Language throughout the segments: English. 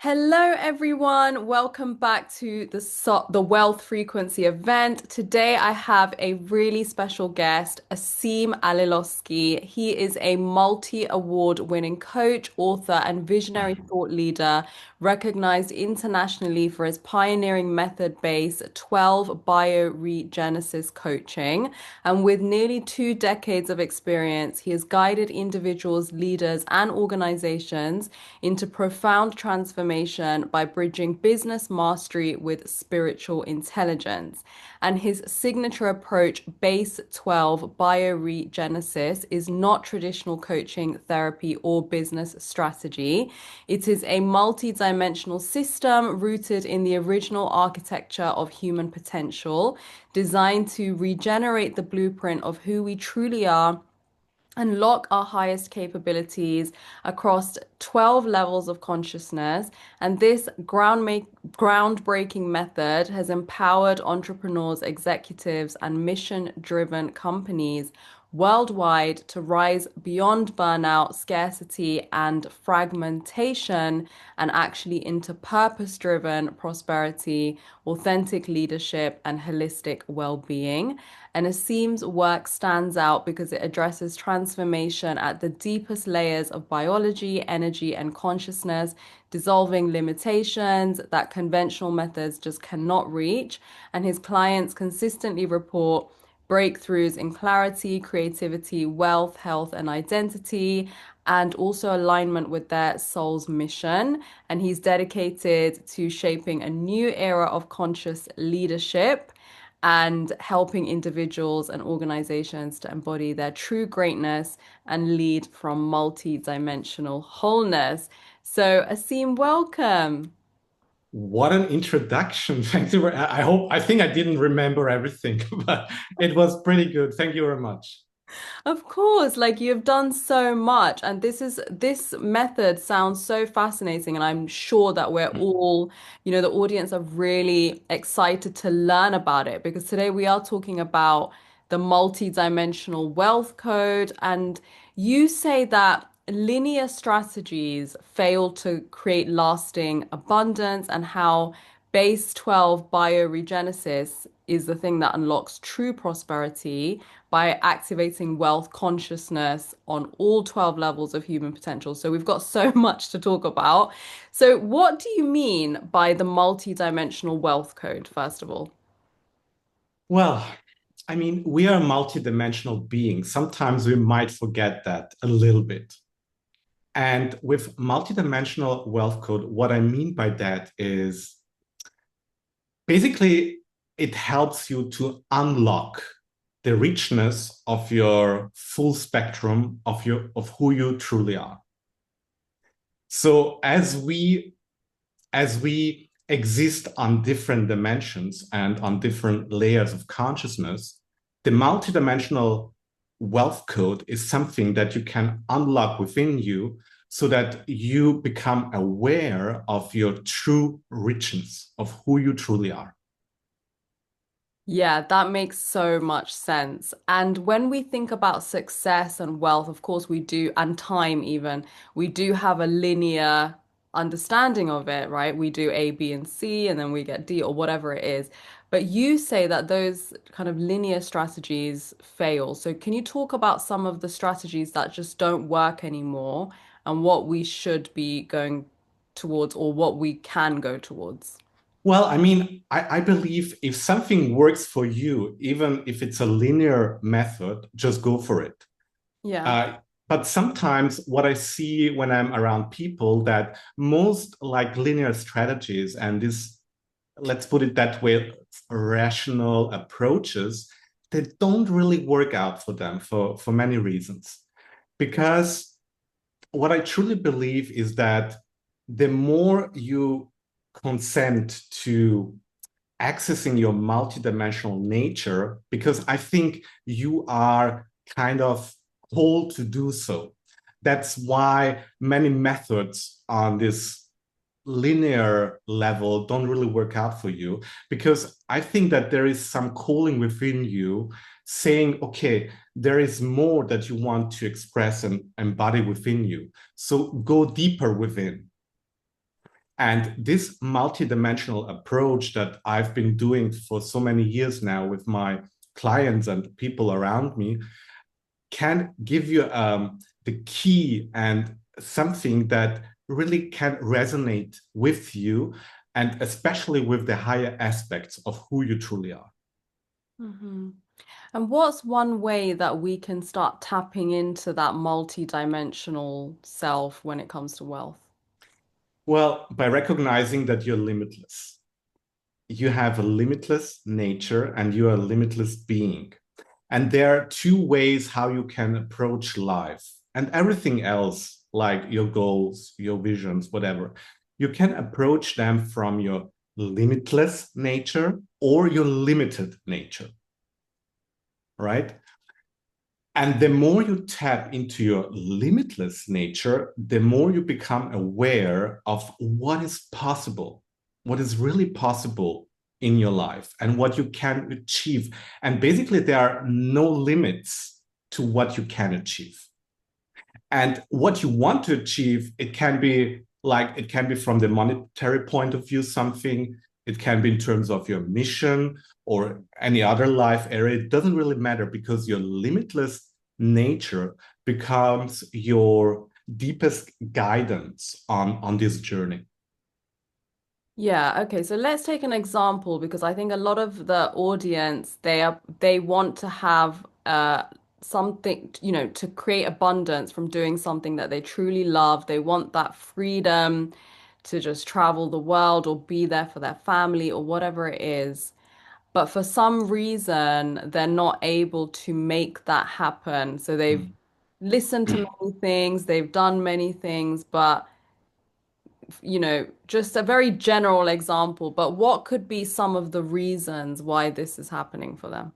Hello, everyone. Welcome back to the Wealth Frequency event. Today, I have a really special guest, Asim Aliloski. He is a multi-award winning coach, author, and visionary thought leader, recognized internationally for his pioneering method-based 12 bioregenesis coaching. And with nearly 2 decades of experience, he has guided individuals, leaders, and organizations into profound transformation by bridging business mastery with spiritual intelligence. And his signature approach, Base 12 Bioregenesis, is not traditional coaching, therapy, or business strategy. It is a multi-dimensional system rooted in the original architecture of human potential, designed to regenerate the blueprint of who we truly are, unlock our highest capabilities across 12 levels of consciousness. And this groundbreaking method has empowered entrepreneurs, executives, and mission-driven companies worldwide to rise beyond burnout, scarcity, and fragmentation and actually into purpose-driven prosperity, authentic leadership, and holistic well-being. And Asim's work stands out because it addresses transformation at the deepest layers of biology, energy, and consciousness, dissolving limitations that conventional methods just cannot reach. And his clients consistently report breakthroughs in clarity, creativity, wealth, health, and identity, and also alignment with their soul's mission. And he's dedicated to shaping a new era of conscious leadership and helping individuals and organizations to embody their true greatness and lead from multi-dimensional wholeness. So, Asim, welcome. What an introduction. Thank you. I think I didn't remember everything, but it was pretty good. Thank you very much. Of course, like you've done so much, and this method sounds so fascinating, and I'm sure that we're all, the audience are really excited to learn about it because today we are talking about the multi-dimensional wealth code, and you say that linear strategies fail to create lasting abundance and how base 12 bioregenesis is the thing that unlocks true prosperity by activating wealth consciousness on all 12 levels of human potential. So we've got so much to talk about. So what do you mean by the multi-dimensional wealth code, first of all? Well, I mean, we are multidimensional beings. Sometimes we might forget that a little bit. And with multidimensional wealth code, what I mean by that is basically it helps you to unlock the richness of your full spectrum of who you truly are. So as we exist on different dimensions and on different layers of consciousness, the multidimensional wealth code is something that you can unlock within you so that you become aware of your true richness of who you truly are. Yeah, that makes so much sense. And when we think about success and wealth, of course we do, and time even, we do have a linear understanding of it, right? We do A, B, and C, and then we get D or whatever it is. But you say that those kind of linear strategies fail. So can you talk about some of the strategies that just don't work anymore and what we should be going towards or what we can go towards? Well, I mean, I believe if something works for you, even if it's a linear method, just go for it. Yeah. Uh, but sometimes what I see when I'm around people that most like linear strategies and this, let's put it that way, rational approaches, they don't really work out for them for many reasons. Because what I truly believe is that the more you consent to accessing your multidimensional nature, because I think you are kind of called to do so. That's why many methods on this linear level don't really work out for you, because I think that there is some calling within you saying, okay, there is more that you want to express and embody within you. So go deeper within. And this multidimensional approach that I've been doing for so many years now with my clients and people around me can give you the key and something that really can resonate with you, and especially with the higher aspects of who you truly are. Hmm. And what's one way that we can start tapping into that multi-dimensional self when it comes to wealth? Well, by recognizing that you're limitless, you have a limitless nature and you are a limitless being. And there are two ways how you can approach life and everything else, like your goals, your visions, whatever. You can approach them from your limitless nature or your limited nature, right? And the more you tap into your limitless nature, the more you become aware of what is possible, what is really possible in your life, and what you can achieve. And basically, there are no limits to what you can achieve. And what you want to achieve, it can be from the monetary point of view, something, it can be in terms of your mission or any other life area. It doesn't really matter because your limitless nature becomes your deepest guidance on this journey. Yeah, okay. So let's take an example because I think a lot of the audience they want to have something, to create abundance from doing something that they truly love. They want that freedom to just travel the world or be there for their family or whatever it is. But for some reason, they're not able to make that happen. So they've listened to many things, they've done many things, but just a very general example, but what could be some of the reasons why this is happening for them?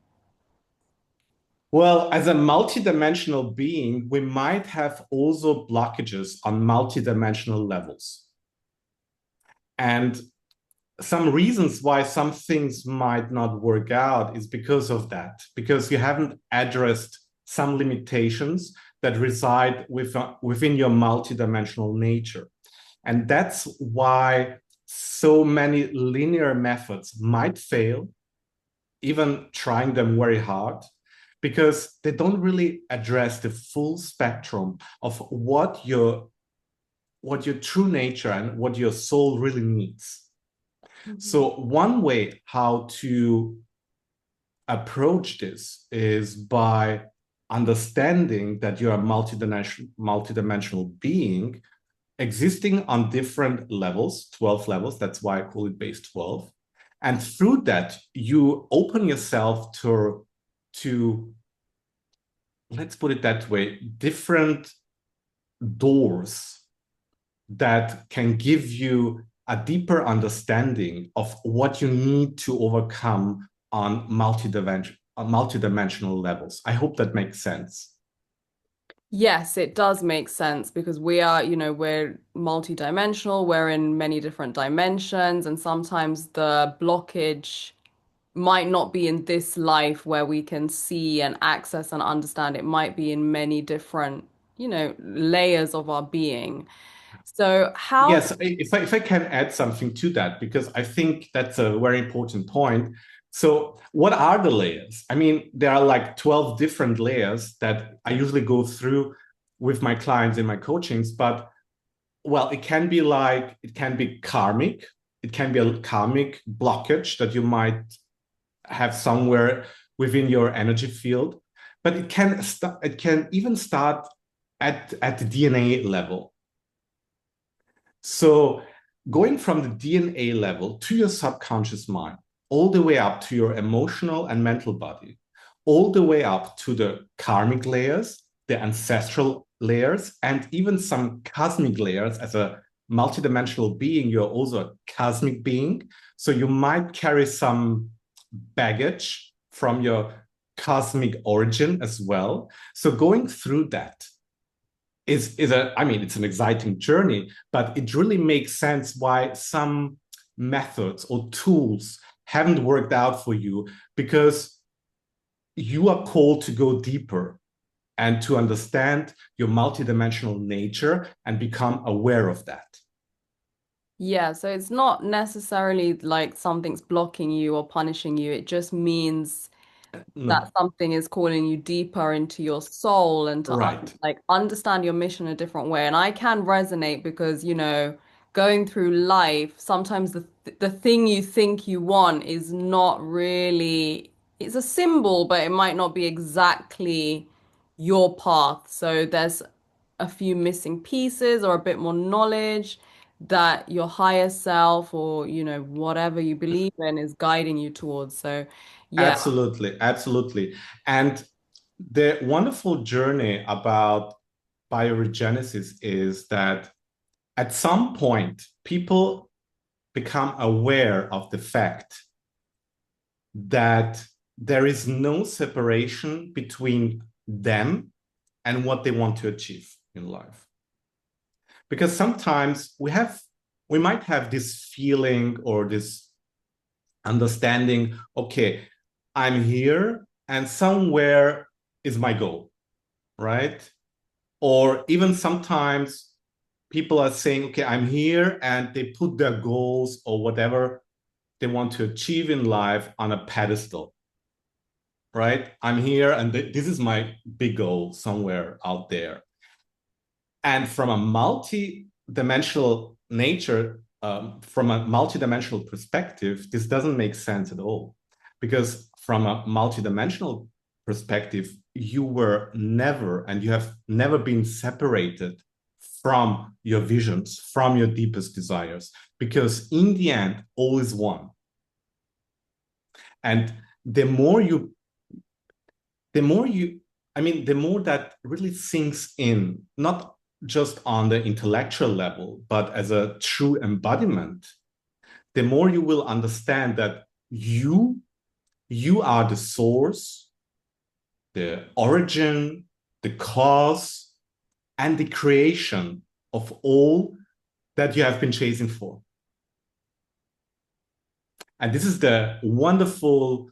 Well, as a multidimensional being, we might have also blockages on multidimensional levels. And some reasons why some things might not work out is because of that, because you haven't addressed some limitations that reside within your multidimensional nature. And that's why so many linear methods might fail, even trying them very hard, because they don't really address the full spectrum of what your true nature and what your soul really needs. Mhm. So one way how to approach this is by understanding that you're a multidimensional being existing on different levels, 12 levels. That's why I call it base 12. And through that, you open yourself to let's put it that way, different doors that can give you a deeper understanding of what you need to overcome on multidimensional levels. I hope that makes sense. Yes, it does make sense because we're multi-dimensional, we're in many different dimensions, and sometimes the blockage might not be in this life where we can see and access and understand. It might be in many different, layers of our being. So how Yes, if I can add something to that, because I think that's a very important point. So, what are the layers? I mean, there are like 12 different layers that I usually go through with my clients in my coachings, but well, it can be karmic. It can be a karmic blockage that you might have somewhere within your energy field, but it can even start at the DNA level. So going from the DNA level to your subconscious mind, all the way up to your emotional and mental body, all the way up to the karmic layers, the ancestral layers, and even some cosmic layers. As a multidimensional being, you're also a cosmic being. So you might carry some baggage from your cosmic origin as well. So going through that it's an exciting journey, but it really makes sense why some methods or tools haven't worked out for you, because you are called to go deeper and to understand your multidimensional nature and become aware of that. Yeah, so it's not necessarily like something's blocking you or punishing you. It just means that No, something is calling you deeper into your soul and to right. like understand your mission a different way. And I can resonate because, going through life, sometimes the thing you think you want is not really, it's a symbol, but it might not be exactly your path. So there's a few missing pieces or a bit more knowledge that your higher self or, whatever you believe in is guiding you towards. So yeah. Absolutely, absolutely. And the wonderful journey about bioregenesis is that at some point, people become aware of the fact that there is no separation between them and what they want to achieve in life. Because sometimes we might have this feeling or this understanding, okay, I'm here and somewhere is my goal, right? Or even sometimes people are saying, okay, I'm here, and they put their goals or whatever they want to achieve in life on a pedestal, right? I'm here and this is my big goal somewhere out there. And from a multi-dimensional nature, from a multi-dimensional perspective, this doesn't make sense at all. Because from a multi-dimensional perspective, you were never, and you have never been separated from your visions, from your deepest desires. Because in the end, all is one. And the more you the more you I mean, the more that really sinks in, not just on the intellectual level, but as a true embodiment, the more you will understand that you are the source, the origin, the cause, and the creation of all that you have been chasing for. And this is the wonderful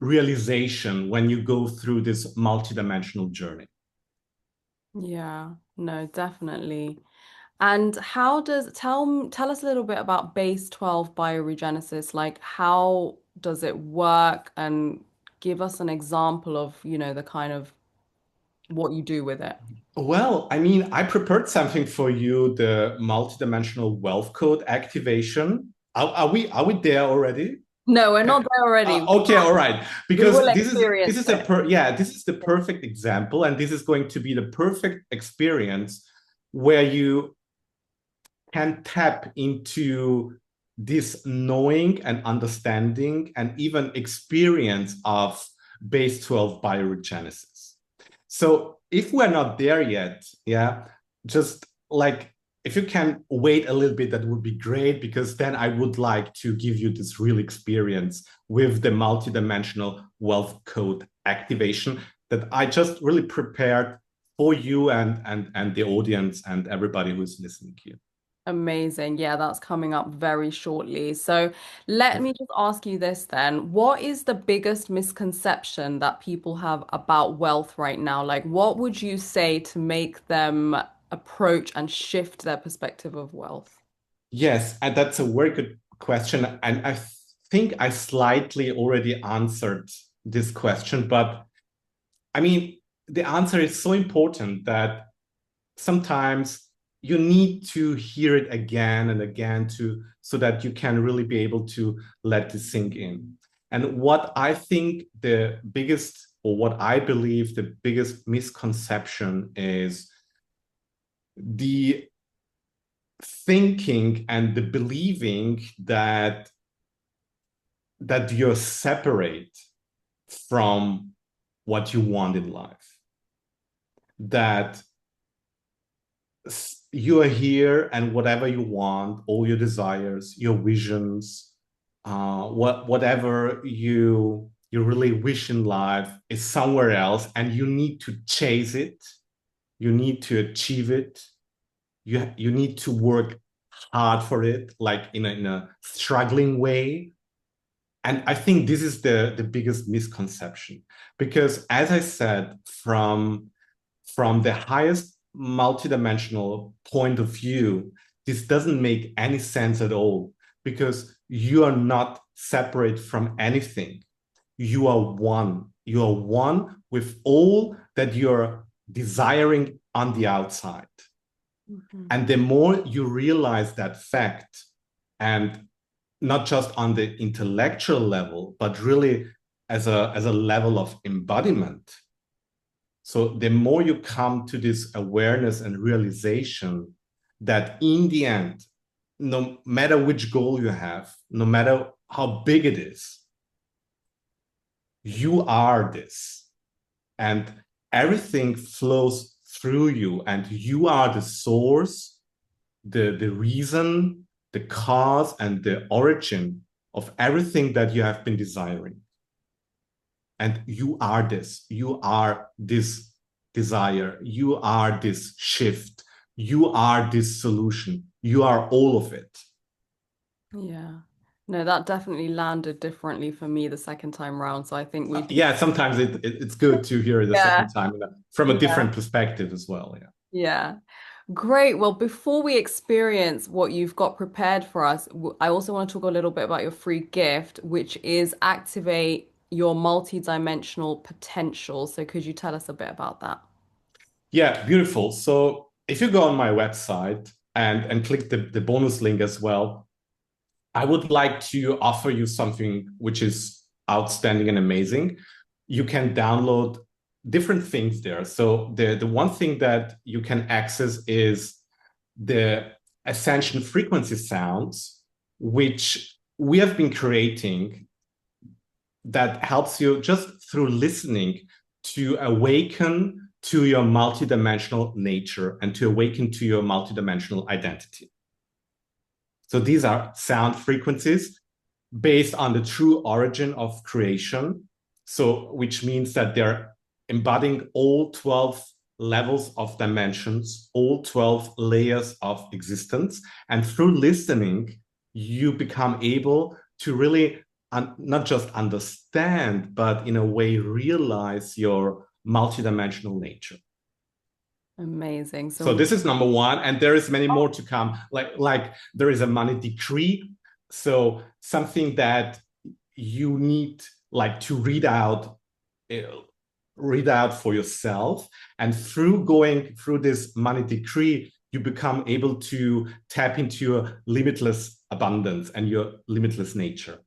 realization when you go through this multidimensional journey. Yeah, no, definitely. And how does tell us a little bit about base 12 bioregenesis, like how does it work and give us an example of, the kind of what you do with it. Well, I mean, I prepared something for you, the multidimensional wealth code activation. Are we there already? No, we're not there already. Okay, all right. We will Because this experience is it. this is the perfect example, and this is going to be the perfect experience where you can tap into this knowing and understanding and even experience of base 12 bioregenesis. So if we're not there yet, yeah, just like if you can wait a little bit, that would be great, because then I would like to give you this real experience with the multidimensional wealth code activation that I just really prepared for you and the audience and everybody who's listening here. Amazing. Yeah, that's coming up very shortly. So let me just ask you this then. What is the biggest misconception that people have about wealth right now? Like, what would you say to make them approach and shift their perspective of wealth? Yes, and that's a very good question. And I think I slightly already answered this question, but I mean, the answer is so important that sometimes you need to hear it again and again to so that you can really be able to let this sink in. And what I think the biggest, or what I believe the biggest misconception is the thinking and the believing that you're separate from what you want in life, that you are here and whatever you want, all your desires, your visions, whatever you really wish in life is somewhere else, and you need to chase it, you need to achieve it, you need to work hard for it, like in a struggling way. And I think this is the biggest misconception, because as I said, from the highest multidimensional point of view, this doesn't make any sense at all because you are not separate from anything. You are one. You are one with all that you're desiring on the outside. Mhm. And the more you realize that fact, and not just on the intellectual level, but really as a level of embodiment. So the more you come to this awareness and realization that in the end, no matter which goal you have, no matter how big it is, you are this. And everything flows through you, and you are the source, the reason, the cause, and the origin of everything that you have been desiring. And you are this. You are this desire. You are this shift. You are this solution. You are all of it. Yeah. No, that definitely landed differently for me the second time round. So I think we do. Yeah, sometimes it's good to hear it the Yeah. second time from a Yeah. different perspective as well. Yeah. Yeah. Great. Well, before we experience what you've got prepared for us, I also want to talk a little bit about your free gift, which is activate your multi-dimensional potential. So could you tell us a bit about that? Yeah, beautiful. So if you go on my website and click the bonus link as well, I would like to offer you something which is outstanding and amazing. You can download different things there. So the one thing that you can access is the ascension frequency sounds, which we have been creating that helps you just through listening to awaken to your multidimensional nature and to awaken to your multidimensional identity. So these are sound frequencies based on the true origin of creation. So, which means that they're embodying all 12 levels of dimensions, all 12 layers of existence. And through listening, you become able to really not just understand, but in a way realize your multidimensional nature. Amazing. So So this is number one, and there is many more to come. Like there is a money decree, so something that you need like to uh, read out for yourself, and through going through this money decree, you become able to tap into your limitless abundance and your limitless nature.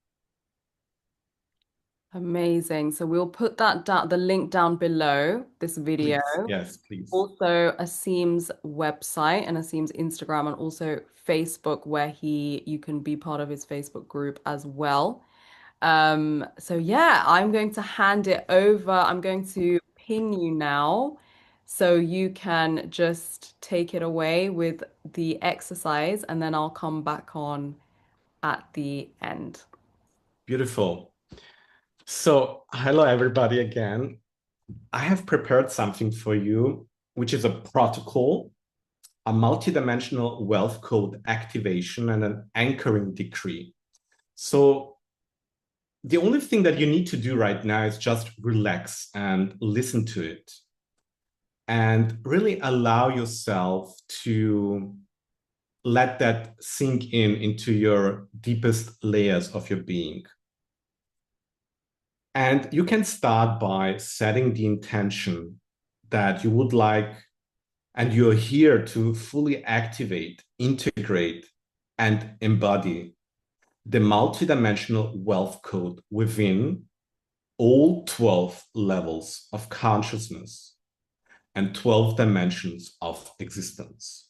amazing. So we'll put that down, the link down below this video. Please, yes, please. Also, Asim's website and Asim's Instagram and also Facebook, where you can be part of his Facebook group as well. So yeah, I'm going to hand it over. I'm going to ping you now so you can just take it away with the exercise and then I'll come back on at the end. Beautiful. So, hello everybody again. I have prepared something for you, which is a protocol, a multidimensional wealth code activation, and an anchoring decree. So, the only thing that you need to do right now is just relax and listen to it and really allow yourself to let that sink in into your deepest layers of your being. And you can start by setting the intention that you would like, and you're here to fully activate, integrate, and embody the multidimensional wealth code within all 12 levels of consciousness and 12 dimensions of existence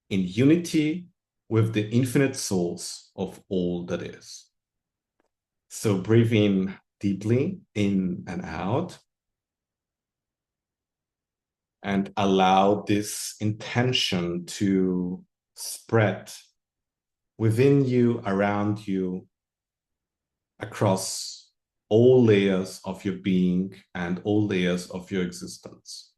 in unity with the infinite source of all that is. So breathe in deeply, in and out, and allow this intention to spread within you, around you, across all layers of your being and all layers of your existence.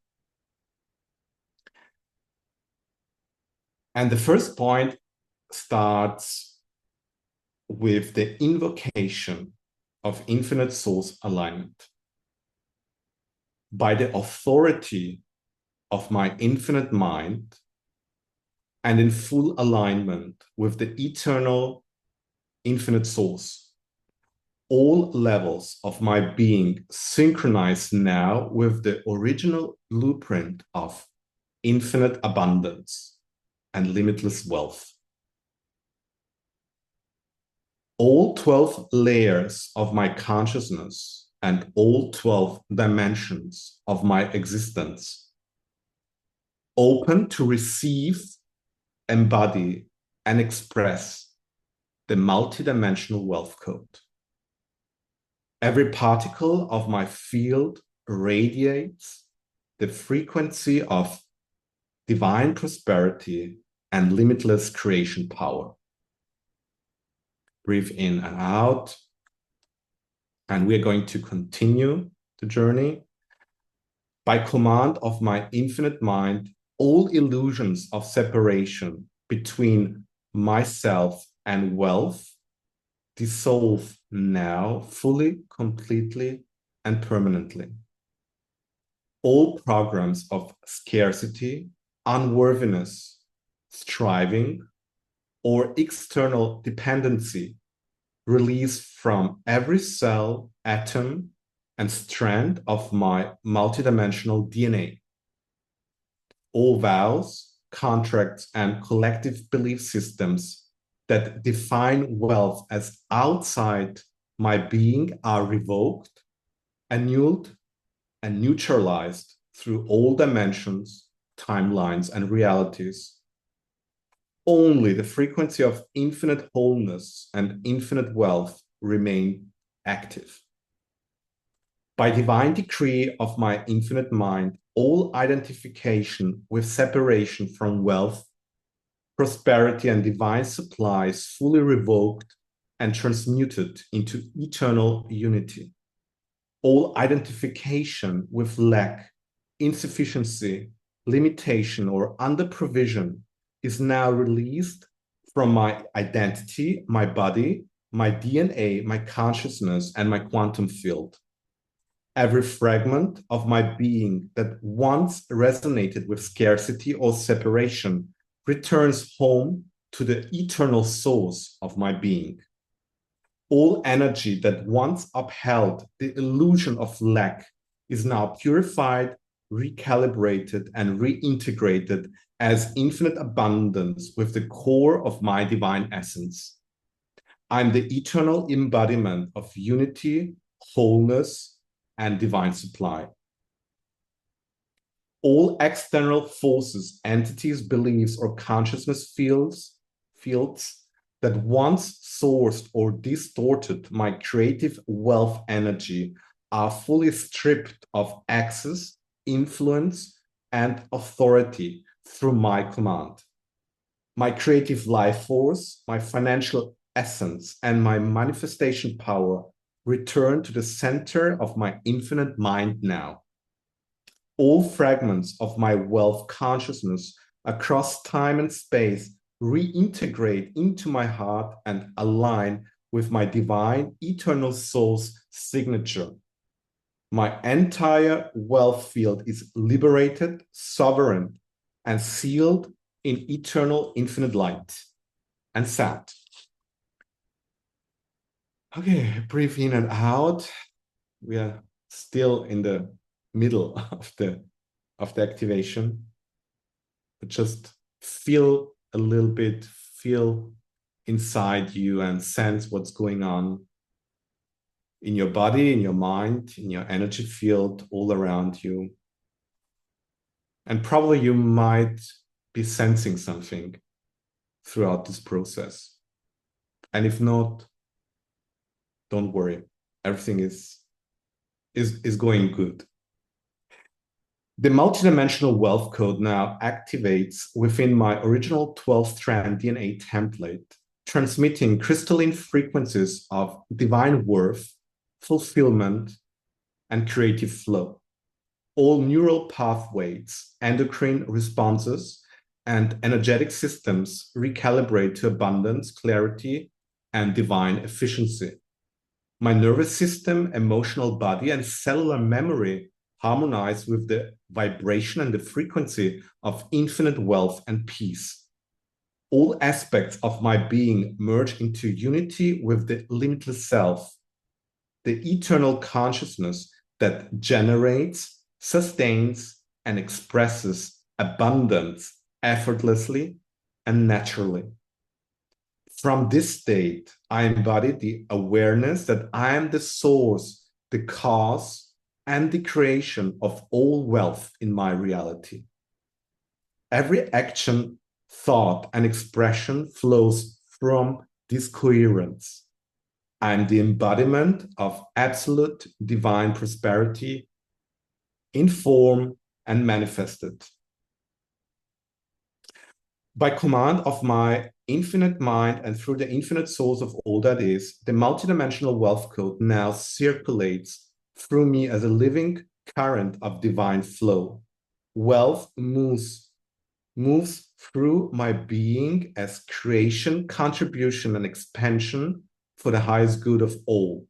And the first point starts with the invocation of infinite source alignment. By the authority of my infinite mind, and in full alignment with the eternal, infinite source. All levels of my being synchronize now with the original blueprint of infinite abundance and limitless wealth. All 12 layers of my consciousness and all 12 dimensions of my existence open to receive, embody, and express the multidimensional wealth code. Every particle of my field radiates the frequency of divine prosperity and limitless creation power. Breathe in and out. And we're going to continue the journey. By command of my infinite mind, all illusions of separation between myself and wealth dissolve now fully, completely, and permanently. All programs of scarcity, unworthiness, striving, or external dependency release from every cell, atom, and strand of my multidimensional DNA. All vows, contracts, and collective belief systems that define wealth as outside my being are revoked, annulled, and neutralized through all dimensions, timelines, and realities. Only the frequency of infinite wholeness and infinite wealth remain active. By divine decree of my infinite mind, all identification with separation from wealth, prosperity, and divine supply is fully revoked and transmuted into eternal unity. All identification with lack, insufficiency, limitation, or under provision is now released from my identity, my body, my DNA, my consciousness, and my quantum field. Every fragment of my being that once resonated with scarcity or separation returns home to the eternal source of my being. All energy that once upheld the illusion of lack is now purified, recalibrated, and reintegrated as infinite abundance with the core of my divine essence. I'm the eternal embodiment of unity, wholeness, and divine supply. All external forces, entities, beliefs, or consciousness fields that once sourced or distorted my creative wealth energy are fully stripped of access, influence, and authority through my command. My creative life force, my financial essence, and my manifestation power return to the center of my infinite mind now. All fragments of my wealth consciousness across time and space reintegrate into my heart and align with my divine eternal soul's signature. My entire wealth field is liberated, sovereign, and sealed in eternal infinite light and sound. Okay, breathe in and out. We are still in the middle of the activation. But just feel a little bit, feel inside you and sense what's going on in your body, in your mind, in your energy field, all around you. And probably you might be sensing something throughout this process. And if not, don't worry. Everything is going good. The multidimensional wealth code now activates within my original 12-strand DNA template, transmitting crystalline frequencies of divine worth, fulfillment, and creative flow. All neural pathways, endocrine responses, and energetic systems recalibrate to abundance, clarity, and divine efficiency. My nervous system, emotional body, and cellular memory harmonize with the vibration and the frequency of infinite wealth and peace. All aspects of my being merge into unity with the limitless self, the eternal consciousness that generates, sustains, and expresses abundance effortlessly and naturally. From this state, I embody the awareness that I am the source, the cause, and the creation of all wealth in my reality. Every action, thought, and expression flows from this coherence. I am the embodiment of absolute divine prosperity in form and manifested. By command of my infinite mind and through the infinite source of all that is, the multidimensional wealth code now circulates through me as a living current of divine flow. Wealth moves through my being as creation, contribution, and expansion for the highest good of all.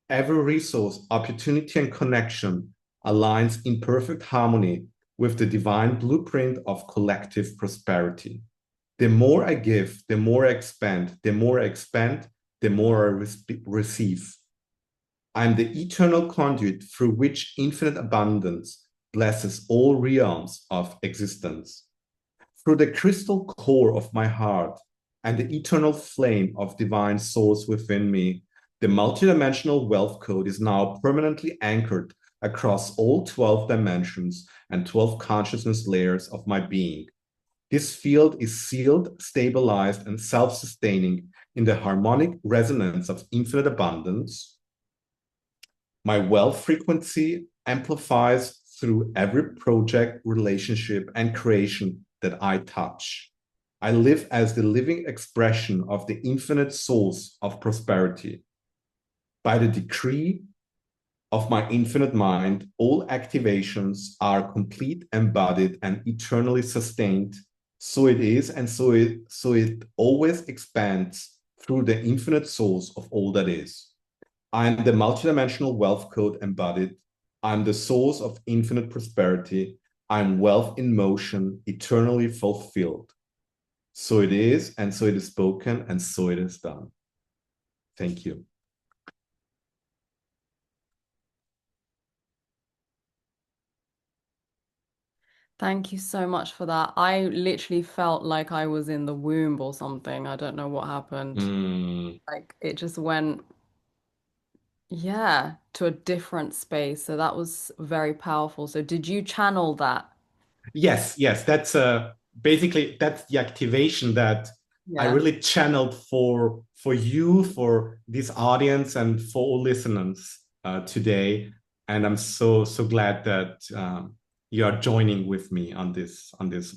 Every resource, opportunity, and connection aligns in perfect harmony with the divine blueprint of collective prosperity. The more I give, the more I expand. The more I expand, the more I receive. I am the eternal conduit through which infinite abundance blesses all realms of existence. Through the crystal core of my heart and the eternal flame of divine source within me, the multidimensional wealth code is now permanently anchored across all 12 dimensions and 12 consciousness layers of my being. This field is sealed, stabilized, and self-sustaining in the harmonic resonance of infinite abundance. My wealth frequency amplifies through every project, relationship, and creation that I touch. I live as the living expression of the infinite source of prosperity. By the decree of my infinite mind, all activations are complete, embodied, and eternally sustained. So it is, and so it always expands through the infinite source of all that is. I'm the multidimensional wealth code embodied. I'm the source of infinite prosperity. I'm wealth in motion, eternally fulfilled. So it is, and so it is spoken, and so it is done. Thank you. Thank you so much for that. I literally felt like I was in the womb or something. I don't know what happened. Mm. Like it just went, yeah, to a different space. So that was very powerful. So did you channel that? Yes. That's basically that's the activation that I Yeah, really channeled for you, for this audience, and for all listeners today. And I'm so glad that you are joining with me on this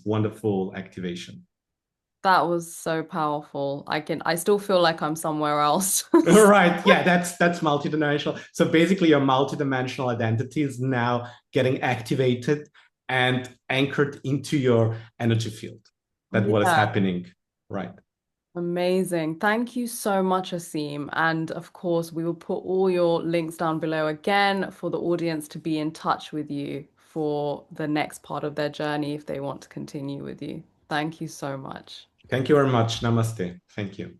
wonderful activation. that was so powerful. I still feel like I'm somewhere else. Right. Yeah, that's multidimensional. So basically your multidimensional identity is now getting activated and anchored into your energy field. That's what is Yeah. happening. Right. Amazing. Thank you so much, Asim. And of course, we will put all your links down below again for the audience to be in touch with you for the next part of their journey if they want to continue with you. Thank you so much. Thank you very much. Namaste. Thank you.